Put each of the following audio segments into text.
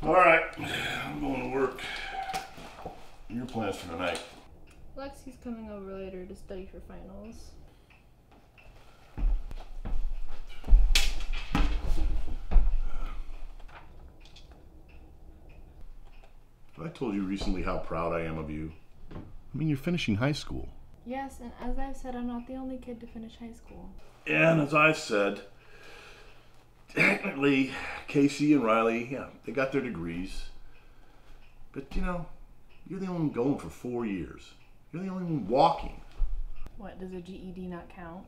All right, I'm going to work. Your plans for tonight? Lexi's coming over later to study for finals. I told you recently how proud I am of you. I mean, you're finishing high school. Yes, and as I've said, I'm not the only kid to finish high school. Yeah, and as I've said, technically, Casey and Riley, yeah, they got their degrees. But, you know, you're the only one going for 4 years. You're the only one walking. What, does a GED not count?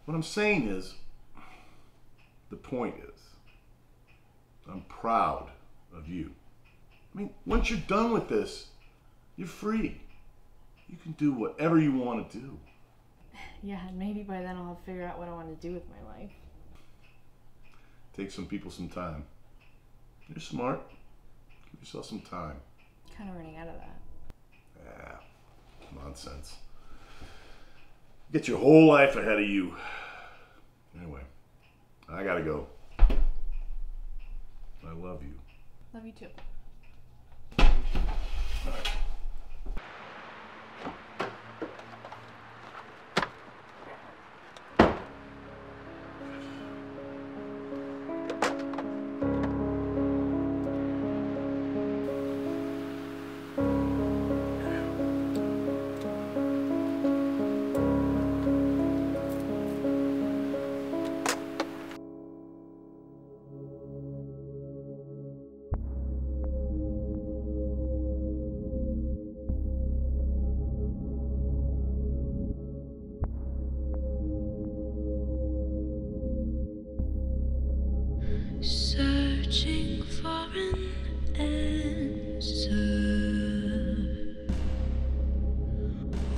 What I'm saying is, the point is, I'm proud of you. I mean, once you're done with this, you're free. You can do whatever you want to do. Yeah, and maybe by then I'll have figured out what I want to do with my life. Take some people some time. You're smart. Give yourself some time. Kind of running out of that. Ah, nonsense. Get your whole life ahead of you. Anyway, I gotta go. I love you. Love you too. All right. Searching for an answer,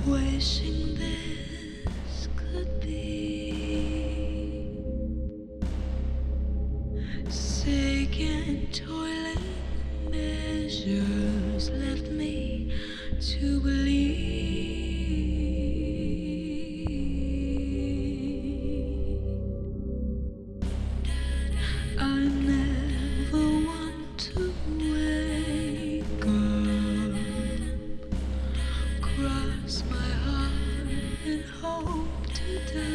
wishing this could be. Second toilet measures left me to believe I never want to wake up, cross my heart and hope to die.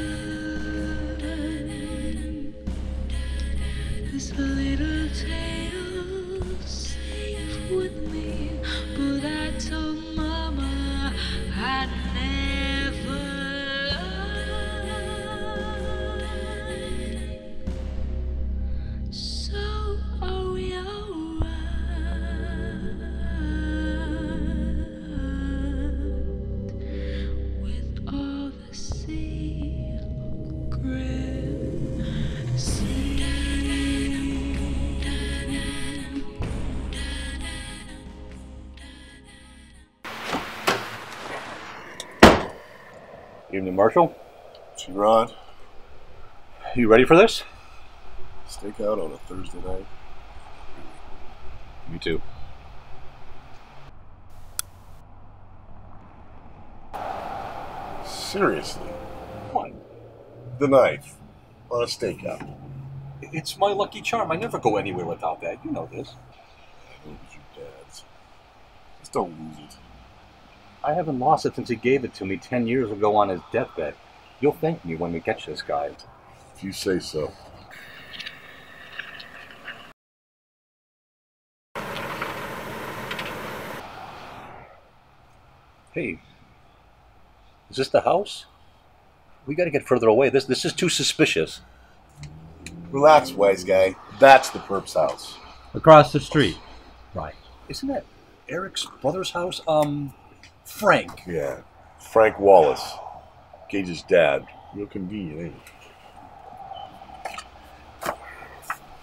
This little tale safe with me, but I told Mama I'd never lie. So are we alright with all the secrecy? Evening, Marshall. Gerard, You ready for this? stake out on a Thursday night. Me too. Seriously, What? the knife on a stakeout. It's my lucky charm. I never go anywhere without that. You know this. I know it was your dad's. Just don't lose it. I haven't lost it since he gave it to me 10 years ago on his deathbed. You'll thank me when we catch this guy. If you say so. Hey, is this the house? We gotta get further away. This is too suspicious. Relax, wise guy. That's the perp's house. Across the street. Right. Isn't that Eric's brother's house? Frank. Yeah, Frank Wallace. Gage's dad. Real convenient, ain't it?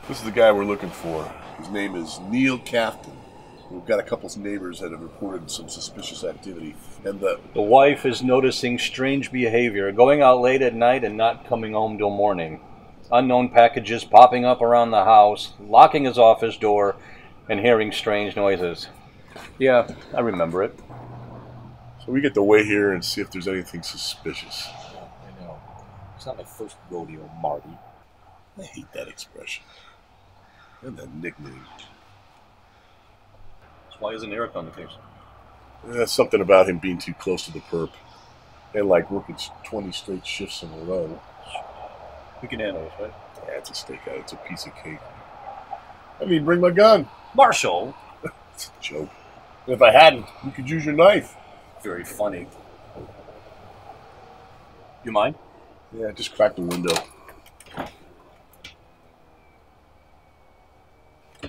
This is the guy we're looking for. His name is Neil Cafton. We've got a couple of neighbors that have reported some suspicious activity, and The wife is noticing strange behavior, going out late at night and not coming home till morning. Unknown packages popping up around the house, locking his office door, and hearing strange noises. Yeah, I remember it. so we get to wait here and see if there's anything suspicious. I know. It's not my first rodeo, Marty. I hate that expression. And that nickname. So why isn't Eric on the case? Something about him being too close to the perp. And like working 20 straight shifts in a row. We can handle this, right? Yeah, it's a stakeout. It's a piece of cake. I mean, bring my gun. Marshall! It's a joke. And if I hadn't, you could use your knife. Very funny. You mind? Yeah, just crack the window. You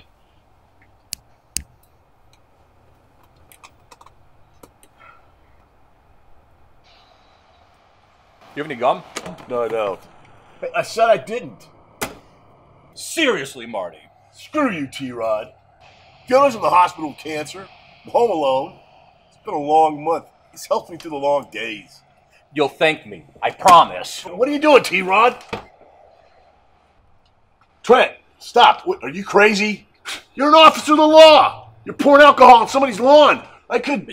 have any gum? No, I don't. Hey, I said I didn't. Seriously, Marty. Screw you, T-Rod. Giller's in the hospital with cancer. I'm home alone. It's been a long month. He's helped me through the long days. You'll thank me. I promise. What are you doing, T-Rod? Trent, stop. What, are you crazy? You're an officer of the law. You're pouring alcohol on somebody's lawn.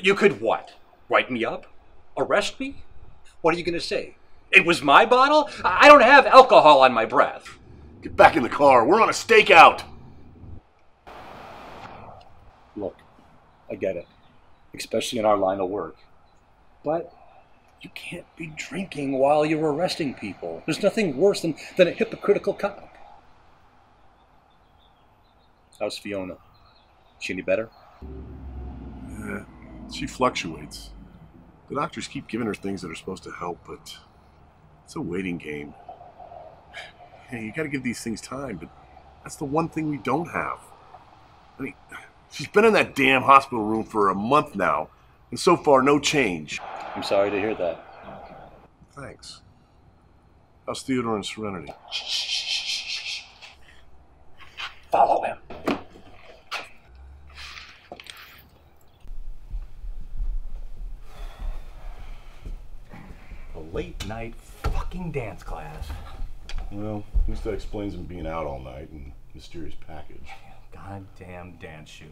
You could what? Write me up? Arrest me? What are you going to say? It was my bottle? I don't have alcohol on my breath. Get back in the car. We're on a stakeout. Look, I get it. Especially in our line of work. But you can't be drinking while you're arresting people. There's nothing worse than a hypocritical cop. How's Fiona? Is she any better? Yeah, she fluctuates. The doctors keep giving her things that are supposed to help, but it's a waiting game. Hey, you gotta give these things time, but that's the one thing we don't have. I mean, she's been in that damn hospital room for a month now, and so far, no change. I'm sorry to hear that. Thanks. How's Theodore and Serenity? Shh. Follow him. A late night fucking dance class. Well, at least that explains him being out all night and mysterious package. Goddamn dance shoes.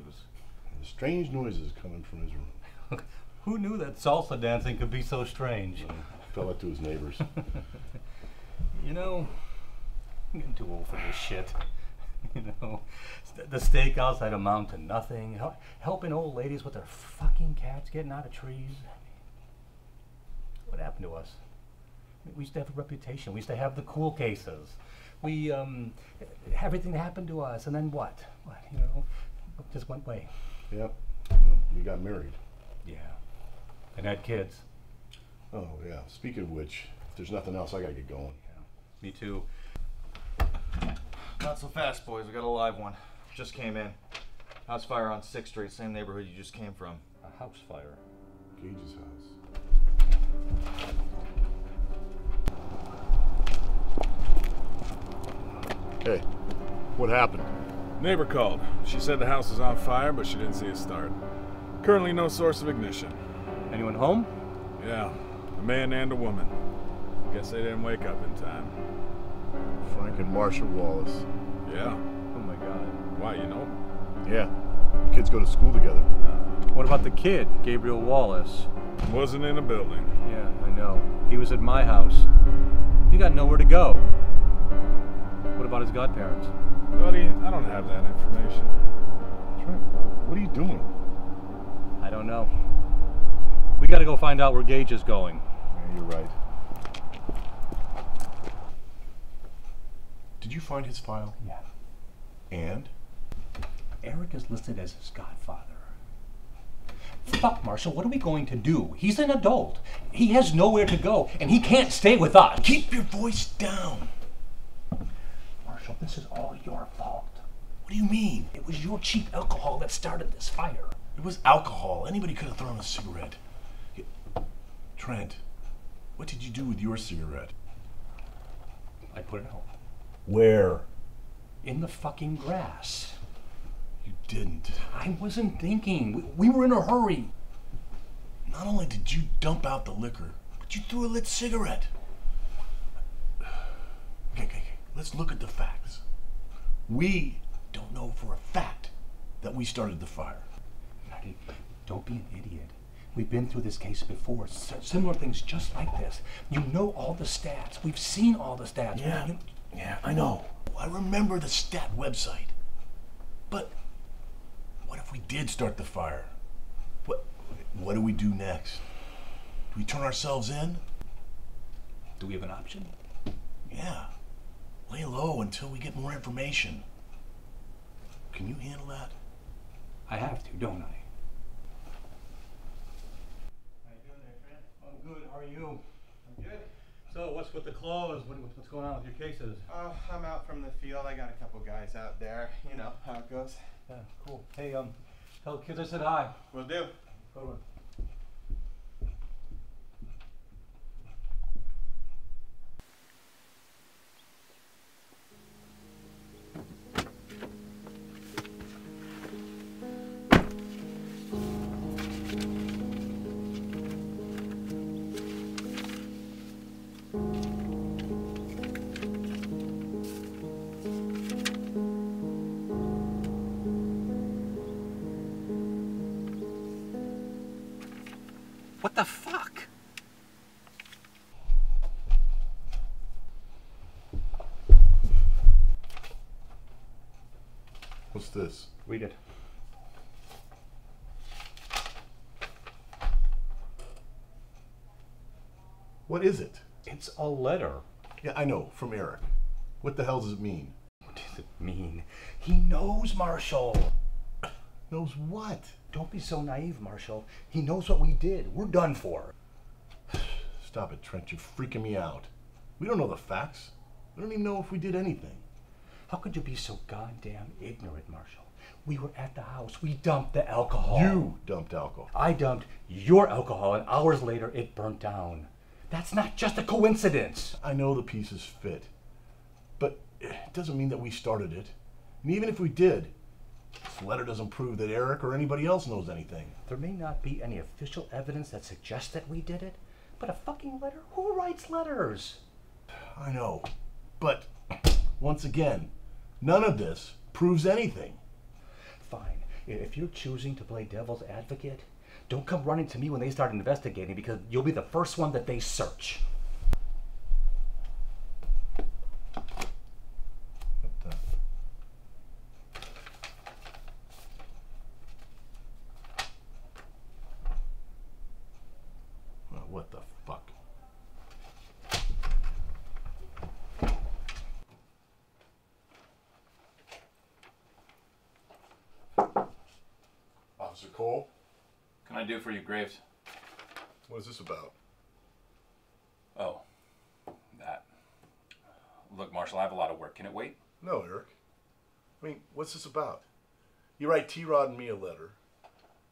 And strange noises coming from his room. Who knew that salsa dancing could be so strange? Well, tell that to his neighbors. You know, I'm getting too old for this shit. You know, the steakouts that amount to nothing. Helping old ladies with their fucking cats getting out of trees. What happened to us? We used to have a reputation. We used to have the cool cases. We, everything happened to us, and then what? What, you know, it just went away. Yep. Well, we got married. Yeah. And had kids. Oh, yeah. Speaking of which, if there's nothing else, I gotta get going. Yeah. Me too. Not so fast, boys. We got a live one. Just came in. House fire on 6th Street, same neighborhood you just came from. A house fire. Gage's house. Hey, what happened? Neighbor called. She said the house was on fire, but she didn't see it start. Currently no source of ignition. Anyone home? Yeah, a man and a woman. Guess they didn't wake up in time. Frank and Marsha Wallace. Yeah. Oh my God. Why, you know? Yeah, kids go to school together. What about the kid, Gabriel Wallace? Wasn't in a building. Yeah, I know. He was at my house. You got nowhere to go. What about his godparents? Buddy, I don't have that information. Trent, what are you doing? I don't know. We gotta go find out where Gage is going. Yeah, you're right. Did you find his file? Yeah. And? Eric is listed as his godfather. Fuck, Marshall, what are we going to do? He's an adult. He has nowhere to go, and he can't stay with us. Keep your voice down. Marshall, this is all your fault. What do you mean? It was your cheap alcohol that started this fire. It was alcohol. Anybody could have thrown a cigarette. Trent, what did you do with your cigarette? I put it out. Where? In the fucking grass. You didn't. I wasn't thinking. We were in a hurry. Not only did you dump out the liquor, but you threw a lit cigarette. Okay. Let's look at the facts. We don't know for a fact that we started the fire. Marty, don't be an idiot. We've been through this case before. Similar things just like this. You know all the stats. We've seen all the stats. Yeah, I know. I remember the stat website. But what if we did start the fire? What do we do next? Do we turn ourselves in? Do we have an option? Yeah. Lay low until we get more information. Can you handle that? I have to, don't I? How you doing there, Trent? I'm good. How are you? I'm good. So, what's with the clothes? What's going on with your cases? I'm out from the field. I got a couple guys out there. You know how it goes. Yeah, cool. Hey, tell the kids I said hi. Will do. Good one. What the fuck? What's this? Read it. What is it? It's a letter. Yeah, I know, from Eric. What the hell does it mean? What does it mean? He knows, Marshall. Knows what? Don't be so naive, Marshall. He knows what we did. We're done for. Stop it, Trent. You're freaking me out. We don't know the facts. We don't even know if we did anything. How could you be so goddamn ignorant, Marshall? We were at the house. We dumped the alcohol. You dumped alcohol. I dumped your alcohol, and hours later it burnt down. That's not just a coincidence. I know the pieces fit. But it doesn't mean that we started it. And even if we did, this letter doesn't prove that Eric or anybody else knows anything. There may not be any official evidence that suggests that we did it, but a fucking letter? Who writes letters? I know. But, once again, none of this proves anything. Fine. If you're choosing to play devil's advocate, don't come running to me when they start investigating, because you'll be the first one that they search. What the? What the fuck? Officer Cole? Can I do for you, Graves? What is this about? Oh, that. Look, Marshall, I have a lot of work. Can it wait? No, Eric. I mean, what's this about? You write T-Rod and me a letter,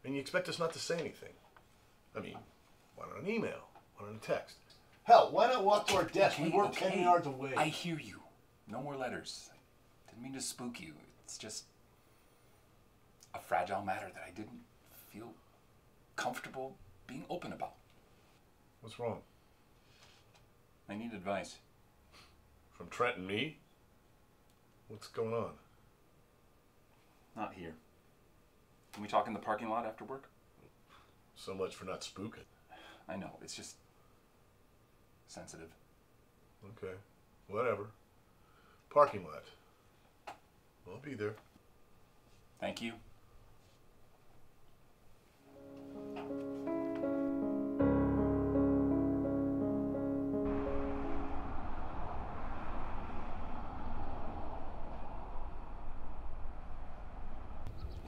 and you expect us not to say anything. I mean, why not an email? Why not a text? Hell, why not walk to our desk? We work 10 yards away. I hear you. No more letters. I didn't mean to spook you. It's just a fragile matter that I didn't feel comfortable being open about. What's wrong? I need advice. From Trent and me? What's going on? Not here. Can we talk in the parking lot after work? So much for not spooking. I know, it's just sensitive. Okay, whatever. Parking lot. I'll be there. Thank you.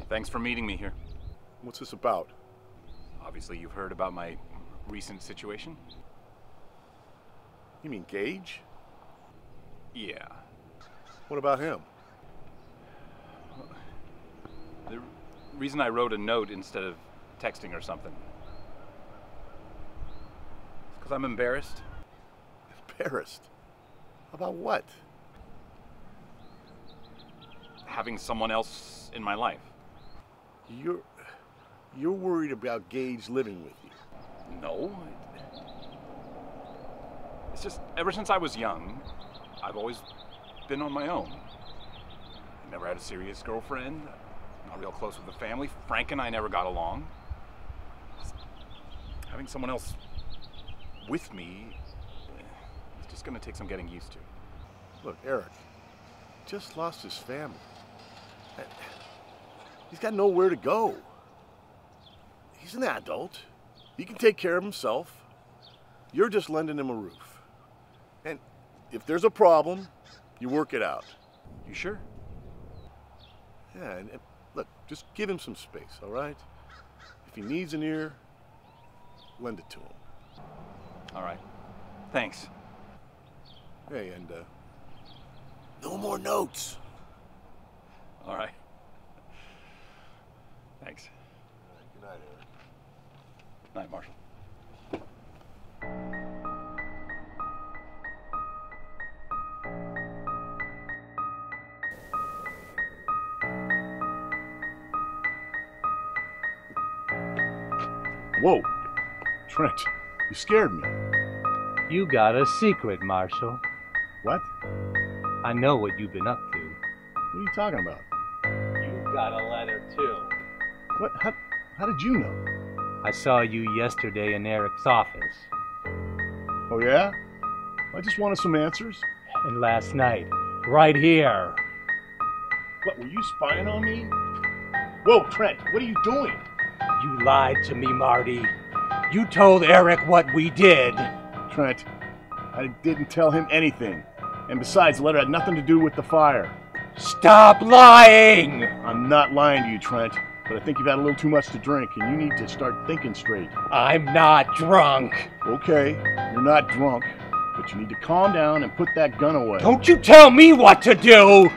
Thanks for meeting me here. What's this about? Obviously, you've heard about my recent situation. You mean Gage? Yeah. What about him? The reason I wrote a note instead of texting or something is because I'm embarrassed. Embarrassed? About what? Having someone else in my life. You're worried about Gage living with you? No. It's just, ever since I was young, I've always been on my own. I never had a serious girlfriend, not real close with the family. Frank and I never got along. having someone else with me, it's just gonna take some getting used to. Look, Eric just lost his family. He's got nowhere to go. He's an adult. He can take care of himself. You're just lending him a roof. And if there's a problem, you work it out. You sure? Yeah, and look, just give him some space, all right? If he needs an ear, lend it to him. All right. Thanks. Hey, and no more notes. All right. Thanks. Good night, Eric. Night, Marshall. Whoa, Trent, you scared me. You got a secret, Marshall. What? I know what you've been up to. What are you talking about? You got a letter, too. What? How did you know? I saw you yesterday in Eric's office. Oh, yeah? I just wanted some answers. And last night, right here. What, were you spying on me? Whoa, Trent, what are you doing? You lied to me, Marty. You told Eric what we did. Trent, I didn't tell him anything. And besides, the letter had nothing to do with the fire. Stop lying! I'm not lying to you, Trent, but I think you've had a little too much to drink, and you need to start thinking straight. I'm not drunk. Okay, you're not drunk, but you need to calm down and put that gun away. Don't you tell me what to do!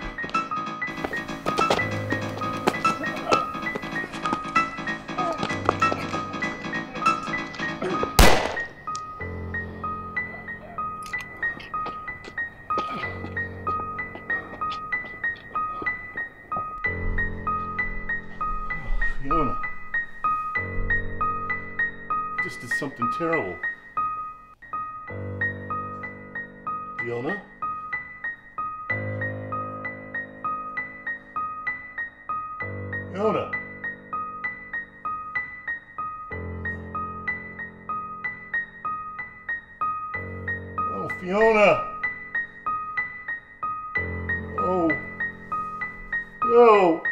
Fiona. You just did something terrible. Fiona? Fiona? Oh, Fiona! Oh. No!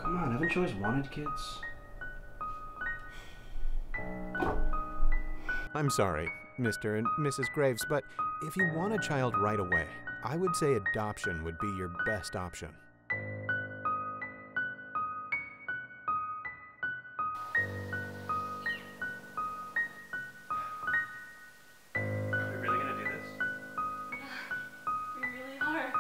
Come on, haven't you always wanted kids? I'm sorry, Mr. and Mrs. Graves, but if you want a child right away, I would say adoption would be your best option. Are we really gonna do this? We really are.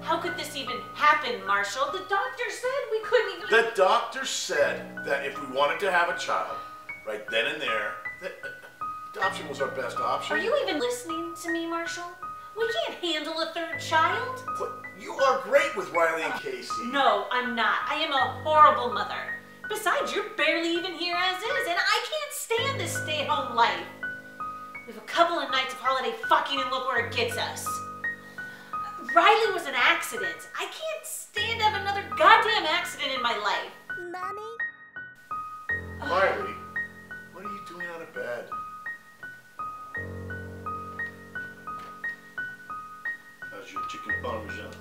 How could this even happen, Marshall? The doctor said we couldn't even... The doctor said that if we wanted to have a child, right then and there, that adoption was our best option. Are you even listening to me, Marshall? We can't handle a third child. But you are great with Riley and Casey. No, I'm not. I am a horrible mother. Besides, you're barely even here as is, and I can't stand this stay-at-home life. We have a couple of nights of holiday fucking, and look where it gets us. Riley was an accident. I can't stand to have another goddamn accident in my life. Mommy? Riley, what are you doing out of bed? How's your chicken parmesan?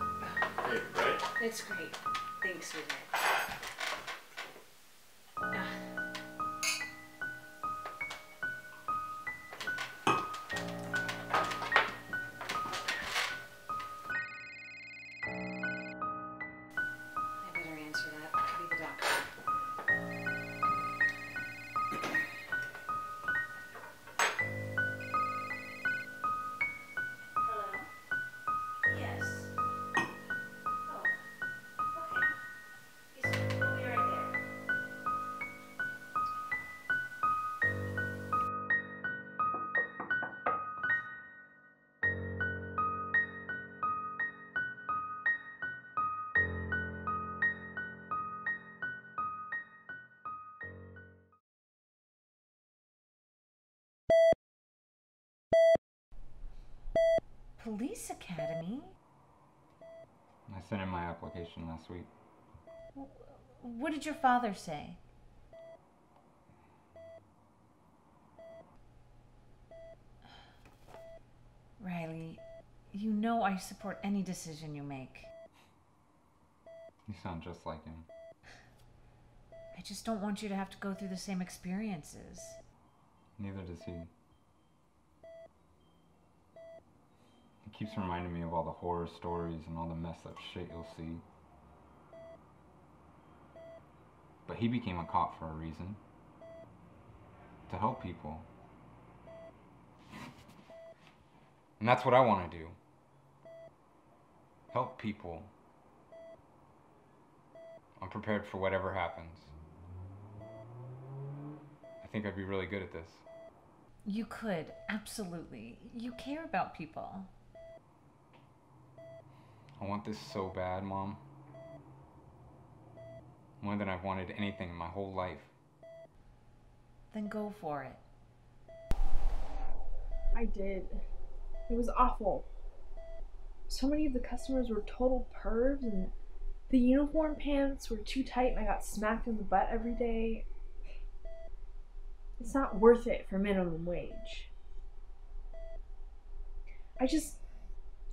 Hey, right? It's great. Thanks, sweetheart. I better answer that. It could be the doctor. Hello? Yes. Oh, okay. Yes, we'll be right there. Police Academy? I sent in my application last week. What did your father say? Riley, you know I support any decision you make. You sound just like him. I just don't want you to have to go through the same experiences. Neither does he. He keeps reminding me of all the horror stories and all the messed up shit you'll see. But he became a cop for a reason. To help people. And that's what I want to do. Help people. I'm prepared for whatever happens. I think I'd be really good at this. You could, absolutely. You care about people. I want this so bad, Mom. More than I've wanted anything in my whole life. Then go for it. I did. It was awful. So many of the customers were total pervs, and the uniform pants were too tight, and I got smacked in the butt every day. It's not worth it for minimum wage. I just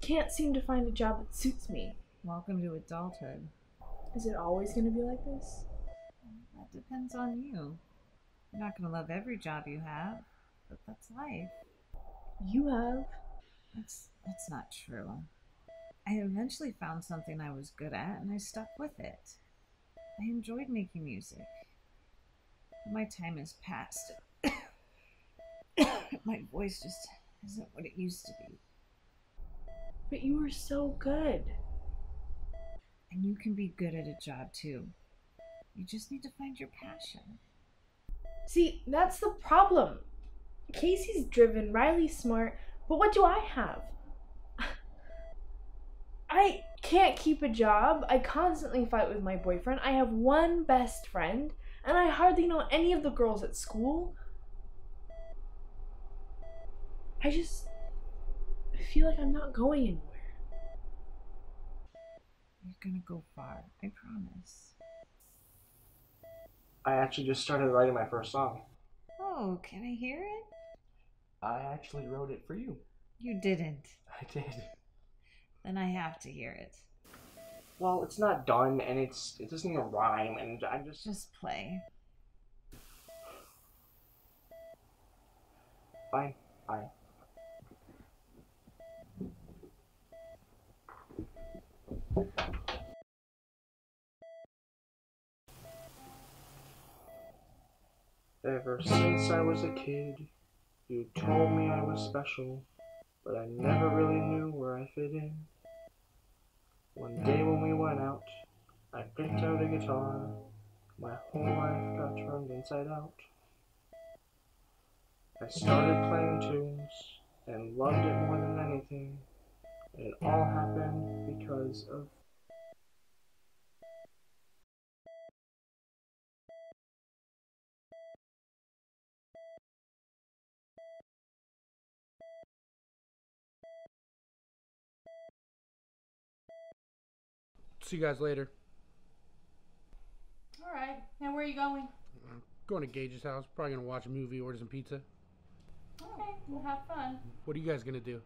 can't seem to find a job that suits me. Welcome to adulthood. Is it always going to be like this? That depends on you. You're not going to love every job you have, but that's life. You have. That's not true. I eventually found something I was good at, and I stuck with it. I enjoyed making music. My time has passed. My voice just isn't what it used to be. But you were so good. And you can be good at a job too. You just need to find your passion. See, that's the problem. Casey's driven, Riley's smart, but what do I have? I can't keep a job. I constantly fight with my boyfriend. I have one best friend, and I hardly know any of the girls at school. I feel like I'm not going anywhere. You're gonna go far, I promise. I actually just started writing my first song. Oh, can I hear it? I actually wrote it for you. You didn't. I did. Then I have to hear it. Well, it's not done, and it doesn't even rhyme, and I Just play. Fine. Fine. Ever since I was a kid, you told me I was special, but I never really knew where I fit in. One day when we went out, I picked out a guitar. My whole life got turned inside out. I started playing tunes and loved it more than anything. It all happened because of See you guys later. All right. Now where are you going? Going to Gage's house. Probably gonna watch a movie, order some pizza. Okay, we'll have fun. What are you guys gonna do?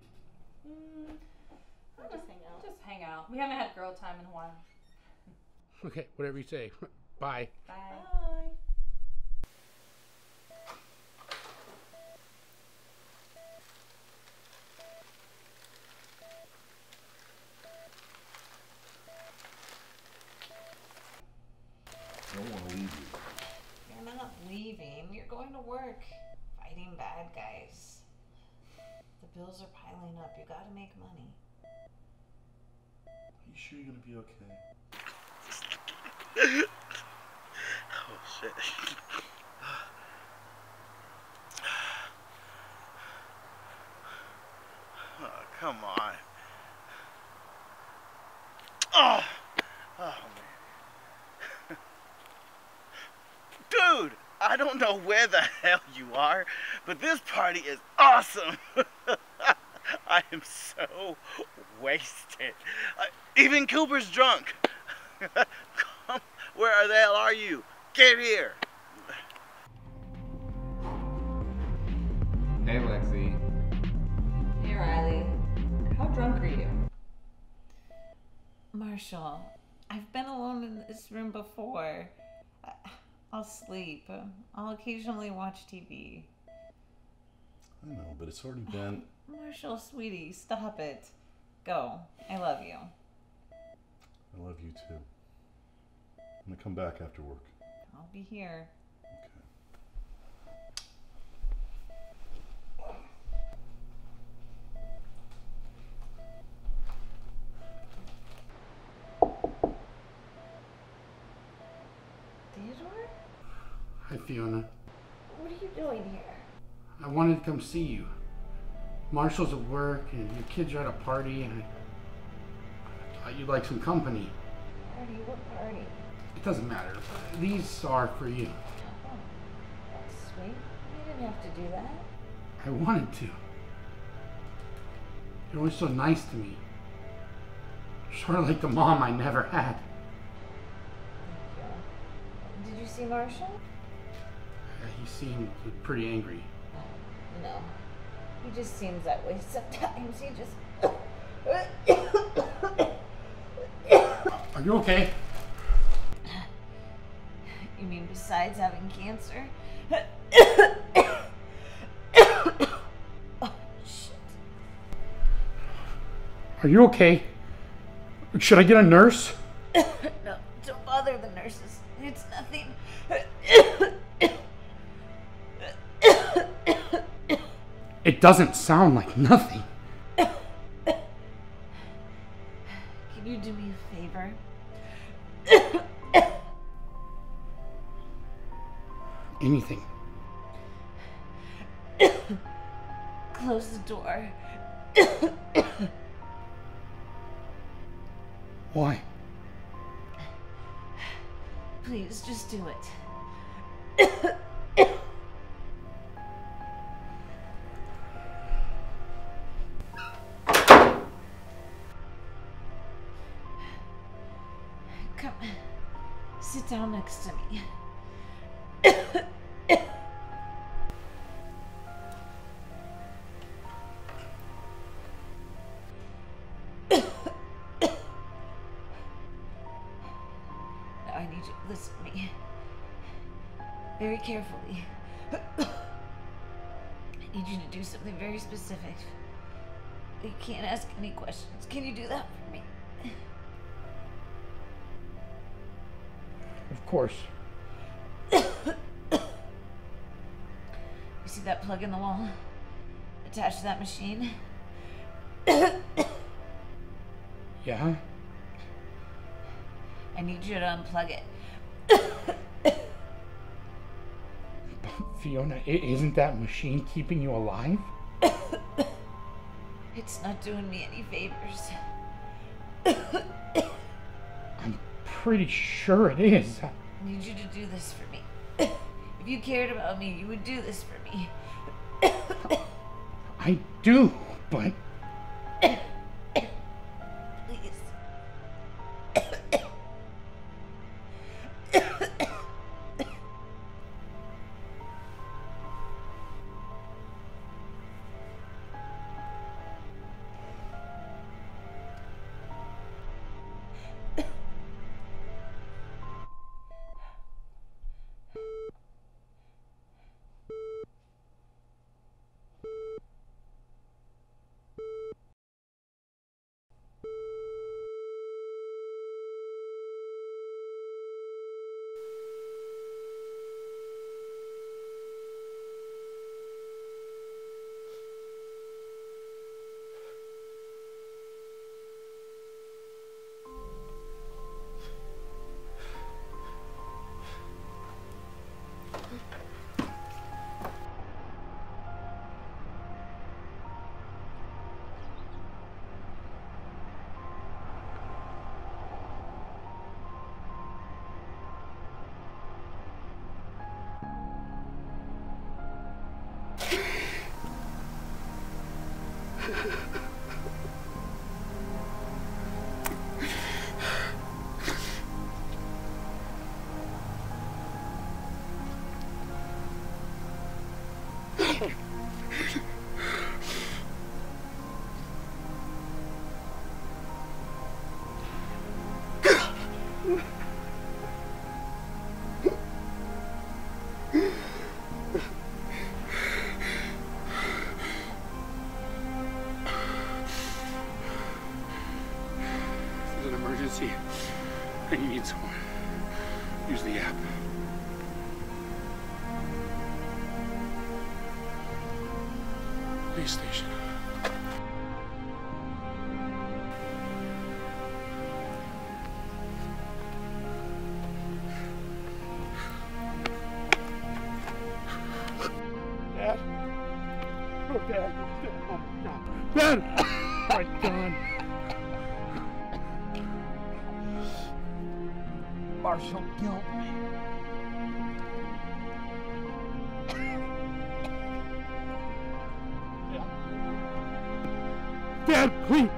We'll just hang out. Just hang out. We haven't had girl time in a while. Okay, whatever you say. Bye. Bye. I don't want to leave you. You're not leaving. You're going to work. Fighting bad guys. The bills are piling up. You gotta make money. Are you sure you're gonna be okay? Oh shit. Oh, come on. Oh, man. Dude, I don't know where the hell you are, but this party is awesome. I am so wasted. Even Cooper's drunk. Come, where the hell are you? Get here. Hey, Lexi. Hey, Riley. How drunk are you? Marshall, I've been alone in this room before. I'll sleep. I'll occasionally watch TV. I know, but it's already been... Marshall, sweetie, stop it. Go. I love you. I love you too. I'm gonna come back after work. I'll be here. Theodore? Hi, Fiona. What are you doing here? I wanted to come see you. Marshall's at work and your kids are at a party and I thought you'd like some company. Party? What party? It doesn't matter. These are for you. Oh, that's sweet. You didn't have to do that. I wanted to. You're always so nice to me. Sort of like the mom I never had. Did you see Marshall? He seemed pretty angry. No. He just seems that way sometimes. He just... Are you okay? You mean besides having cancer? Oh, shit. Are you okay? Should I get a nurse? No, don't bother the nurses. It's nothing. It doesn't sound like nothing. Can you do me a favor? Anything. Close the door. Why? Please, just do it. Come, sit down next to me. Now I need you to listen to me very carefully. I need you to do something very specific. You can't ask any questions. Can you do that for me? Of course. You see that plug in the wall? Attached to that machine? Yeah? I need you to unplug it. Fiona, isn't that machine keeping you alive? It's not doing me any favors. I'm pretty sure it is. I need you to do this for me. If you cared about me, you would do this for me. I do, but... Please. This is an emergency, and you need someone. Use the app. Police station. Dad. Oh, Dad. Oh, God. Dad! Oh, my God. Marshall killed me. Dad, please.